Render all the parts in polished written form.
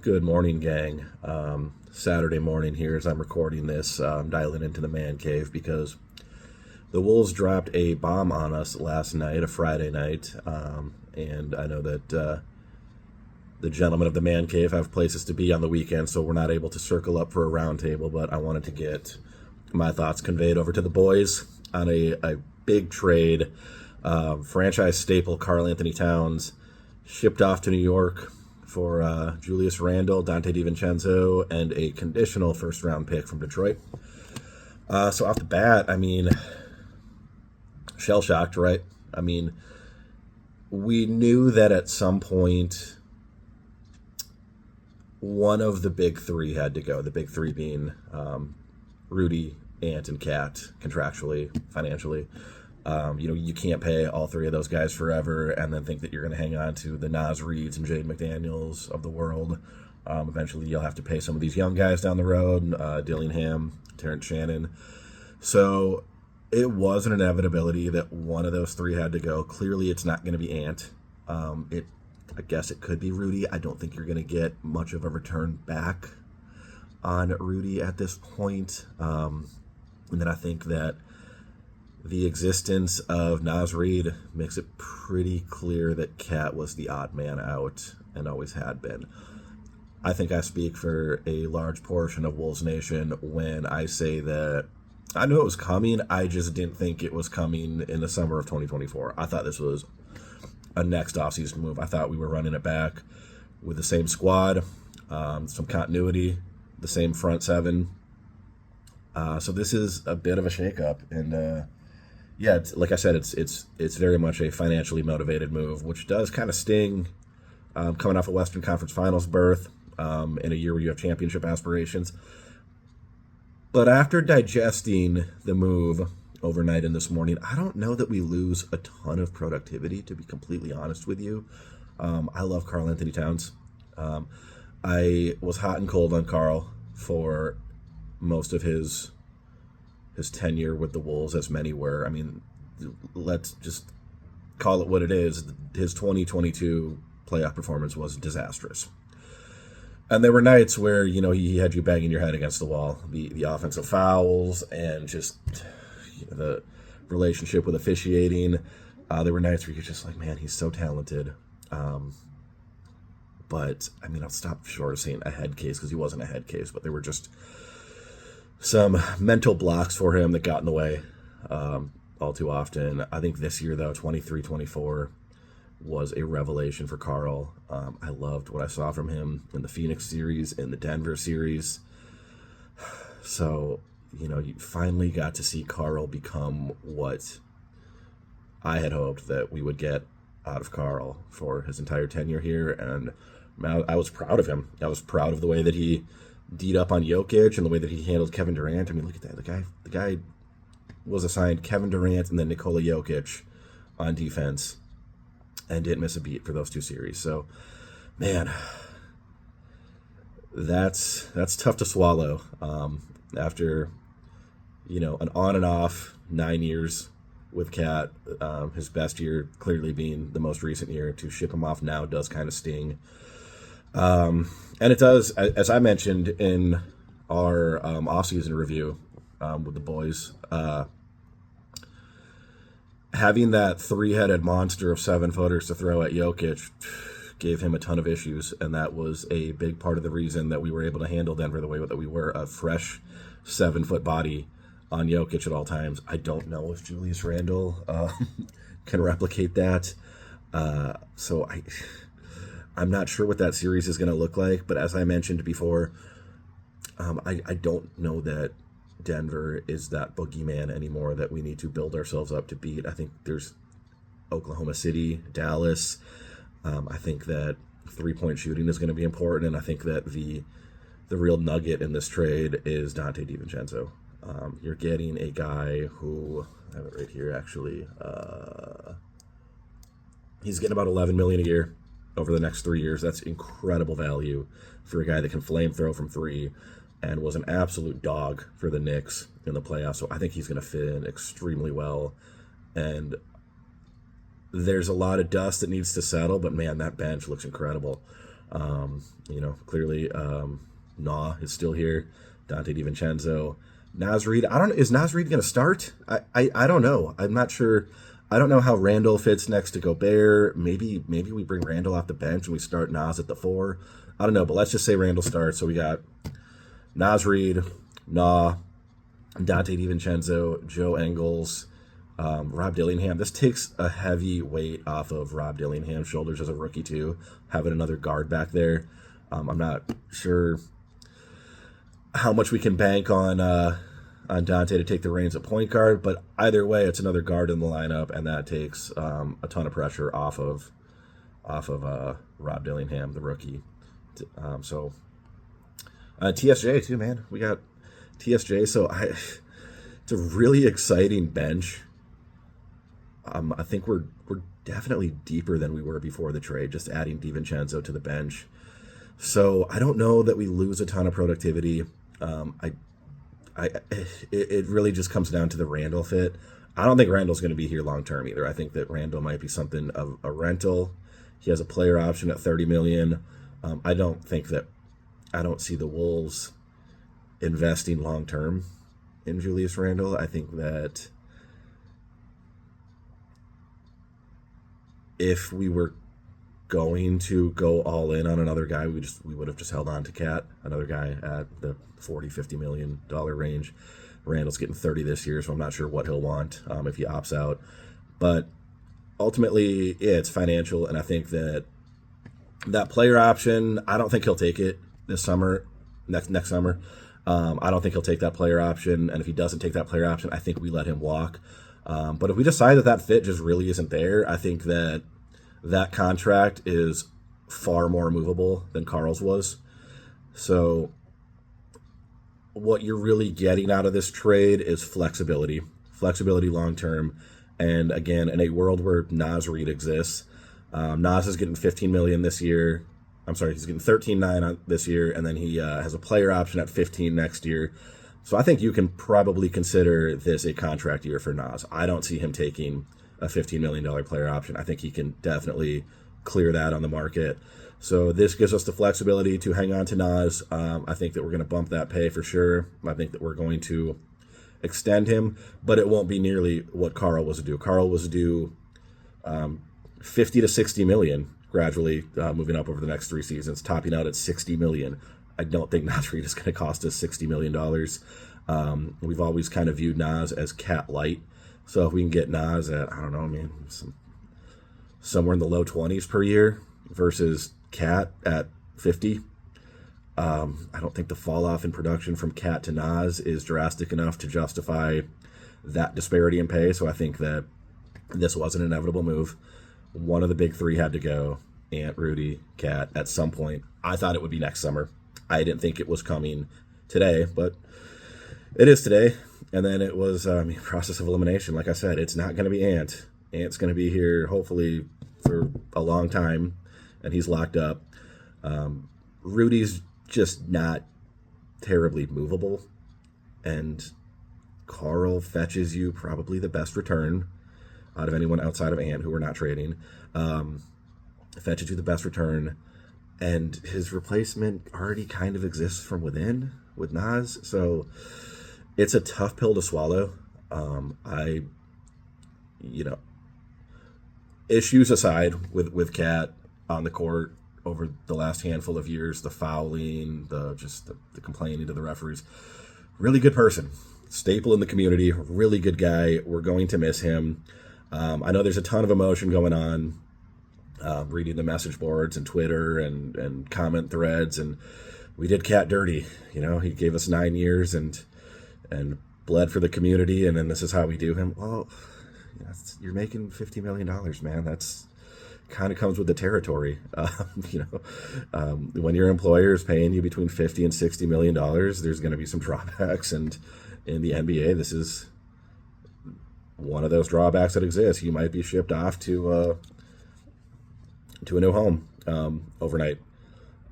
Good morning, gang. Saturday morning here as I'm recording this. I'm dialing into the ManCave because the Wolves dropped a bomb on us last night, a Friday night. And I know that the gentlemen of the ManCave have places to be on the weekend, so we're not able to circle up for a roundtable, but I wanted to get my thoughts conveyed over to the boys on a big trade. Franchise staple Karl-Anthony Towns shipped off to New York for Julius Randle, Dante DiVincenzo, and a conditional first-round pick from Detroit. So off the bat, I mean, shell-shocked, right? I mean, we knew that at some point one of the big three had to go. The big three being Rudy, Ant, and Cat, contractually, financially. You can't pay all three of those guys forever and then think that you're going to hang on to the Nas Reeds and Jaden McDaniels of the world. Eventually, you'll have to pay some of these young guys down the road, Dillingham, Terrence Shannon. So it was an inevitability that one of those three had to go. Clearly, it's not going to be Ant. I guess it could be Rudy. I don't think you're going to get much of a return back on Rudy at this point. And then I think that the existence of Nas Reed makes it pretty clear that Cat was the odd man out and always had been. I think I speak for a large portion of Wolves Nation when I say that I knew it was coming. I just didn't think it was coming in the summer of 2024. I thought this was a next offseason move. I thought we were running it back with the same squad, some continuity, the same front seven. So this is a bit of a shakeup, and yeah, like I said, it's very much a financially motivated move, which does kind of sting coming off a Western Conference Finals berth in a year where you have championship aspirations. But after digesting the move overnight and this morning, I don't know that we lose a ton of productivity, to be completely honest with you. I love Karl-Anthony Towns. I was hot and cold on Karl for most of his tenure with the Wolves, as many were. I mean, let's just call it what it is. His 2022 playoff performance was disastrous. And there were nights where, he had you banging your head against the wall. The offensive fouls and just the relationship with officiating. There were nights where you're just like, man, he's so talented. But, I mean, I'll stop short of saying a head case because he wasn't a head case, but there were just some mental blocks for him that got in the way all too often. I think this year, though, 23-24 was a revelation for Karl. I loved what I saw from him in the Phoenix series, in the Denver series. So, you finally got to see Karl become what I had hoped that we would get out of Karl for his entire tenure here. And I was proud of him. I was proud of the way that he D'd up on Jokic and the way that he handled Kevin Durant. I mean, look at that. The guy was assigned Kevin Durant and then Nikola Jokic on defense and didn't miss a beat for those two series. So, man, that's tough to swallow. After, an on and off 9 years with Cat, his best year clearly being the most recent year, to ship him off now does kind of sting. And it does, as I mentioned in our off-season review with the boys, having that three-headed monster of 7-footers to throw at Jokic gave him a ton of issues, and that was a big part of the reason that we were able to handle Denver the way that we were, a fresh 7-foot body on Jokic at all times. I don't know if Julius Randle can replicate that. So I'm not sure what that series is going to look like, but as I mentioned before, I don't know that Denver is that boogeyman anymore that we need to build ourselves up to beat. I think there's Oklahoma City, Dallas. I think that three-point shooting is going to be important, and I think that the real nugget in this trade is Dante DiVincenzo. You're getting a guy who, I have it right here actually, he's getting about $11 million a year over the next 3 years. That's incredible value for a guy that can flame throw from three and was an absolute dog for the Knicks in the playoffs. So I think he's going to fit in extremely well. And there's a lot of dust that needs to settle, but man, that bench looks incredible. Clearly, Nah is still here. Dante DiVincenzo. Naz Reid. Is Naz Reid going to start? I don't know. I'm not sure. I don't know how Randall fits next to Gobert. Maybe we bring Randall off the bench and we start Naz at the 4. I don't know, but let's just say Randall starts. So we got Naz Reid, Nah, Dante DiVincenzo, Joe Ingles, Rob Dillingham. This takes a heavy weight off of Rob Dillingham's shoulders as a rookie too, having another guard back there. I'm not sure how much we can bank on Dante to take the reins at point guard, but either way, it's another guard in the lineup, and that takes a ton of pressure off of Rob Dillingham, the rookie. TSJ too, man. We got TSJ, so it's a really exciting bench. I think we're definitely deeper than we were before the trade, just adding DiVincenzo to the bench. So I don't know that we lose a ton of productivity. It really just comes down to the Randall fit. I don't think Randall's going to be here long term either. I think that Randall might be something of a rental. He has a player option at $30 million. I don't see the Wolves investing long term in Julius Randle. I think that if we were going to go all in on another guy, we would have just held on to Cat, another guy at the $40-50 million range. Randall's getting 30 this year, so I'm not sure what he'll want if he opts out. But ultimately, yeah, it's financial, and I think that player option, I don't think he'll take it this summer, next summer. I don't think he'll take that player option, and if he doesn't take that player option, I think we let him walk. But if we decide that fit just really isn't there, I think that contract is far more movable than Karl's was. So what you're really getting out of this trade is flexibility long term. And again, in a world where Naz Reid exists, Naz is getting $15 million this year. I'm sorry, he's getting $13.9 this year, and then he has a player option at $15 next year. So I think you can probably consider this a contract year for Naz. I don't see him taking a $15 million player option. I think he can definitely clear that on the market. So this gives us the flexibility to hang on to Naz. I think that we're going to bump that pay for sure. I think that we're going to extend him, but it won't be nearly what Karl was due. Karl was due 50 to 60 million gradually moving up over the next 3 seasons, topping out at 60 million. I don't think Naz Reid is going to cost us $60 million. We've always kind of viewed Naz as cat light. So if we can get Naz at, I don't know, somewhere in the low 20s per year versus Cat at 50, I don't think the fall off in production from Cat to Naz is drastic enough to justify that disparity in pay. So I think that this was an inevitable move. One of the big 3 had to go, Ant, Rudy, Cat, at some point. I thought it would be next summer. I didn't think it was coming today, but it is today. And then it was process of elimination. Like I said, it's not going to be Ant. Ant's going to be here hopefully for a long time, and he's locked up. Rudy's just not terribly movable, and Karl fetches you probably the best return out of anyone outside of Ant, who we're not trading. Fetches you the best return, and his replacement already kind of exists from within with Naz, so it's a tough pill to swallow. Issues aside with Cat on the court over the last handful of years, the fouling, the complaining to the referees, really good person, staple in the community, really good guy. We're going to miss him. I know there's a ton of emotion going on, reading the message boards and Twitter and comment threads, and we did Cat dirty. He gave us 9 years and bled for the community, and then this is how we do him. Well, you're making $50 million, man. That's kind of comes with the territory. When your employer is paying you between $50 and $60 million, there's going to be some drawbacks, and in the NBA, this is one of those drawbacks that exists. You might be shipped off to a new home overnight.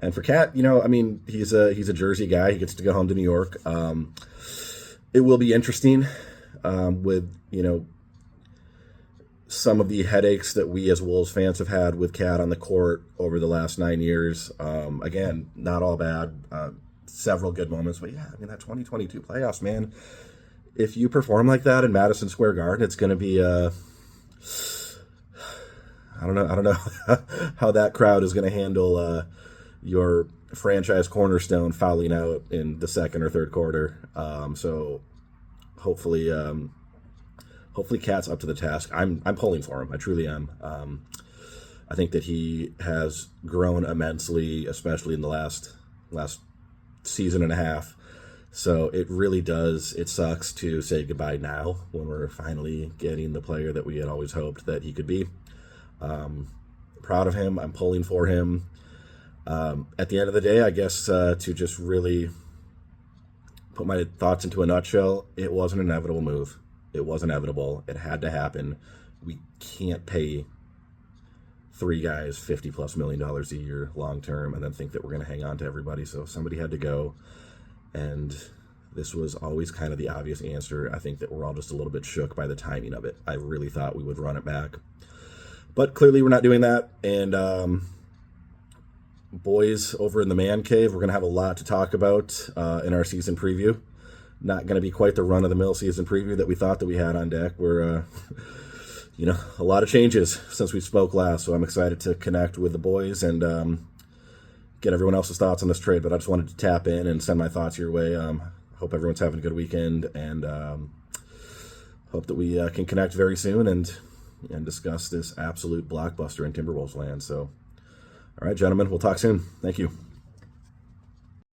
And for Cat, he's a Jersey guy. He gets to go home to New York. It will be interesting with some of the headaches that we as Wolves fans have had with Cat on the court over the last 9 years. Again, not all bad. Several good moments, but yeah, I mean, that 2022 playoffs, man. If you perform like that in Madison Square Garden, it's going to be I don't know how that crowd is going to handle your franchise cornerstone fouling out in the second or third quarter. So hopefully Cat's up to the task. I'm pulling for him. I truly am. I think that he has grown immensely, especially in the last season and a half. So it really does. It sucks to say goodbye now when we're finally getting the player that we had always hoped that he could be. Proud of him. I'm pulling for him. At the end of the day, I guess to just really put my thoughts into a nutshell, it was an inevitable move. It was inevitable. It had to happen. We can't pay 3 guys $50+ million a year long term and then think that we're going to hang on to everybody. So somebody had to go. And this was always kind of the obvious answer. I think that we're all just a little bit shook by the timing of it. I really thought we would run it back. But clearly we're not doing that. And boys over in the ManCave, we're going to have a lot to talk about in our season preview. Not going to be quite the run-of-the-mill season preview that we thought that we had on deck. We're, a lot of changes since we spoke last. So I'm excited to connect with the boys and get everyone else's thoughts on this trade. But I just wanted to tap in and send my thoughts your way. Hope everyone's having a good weekend. And hope that we can connect very soon and discuss this absolute blockbuster in Timberwolves land. So, all right, gentlemen, we'll talk soon. Thank you.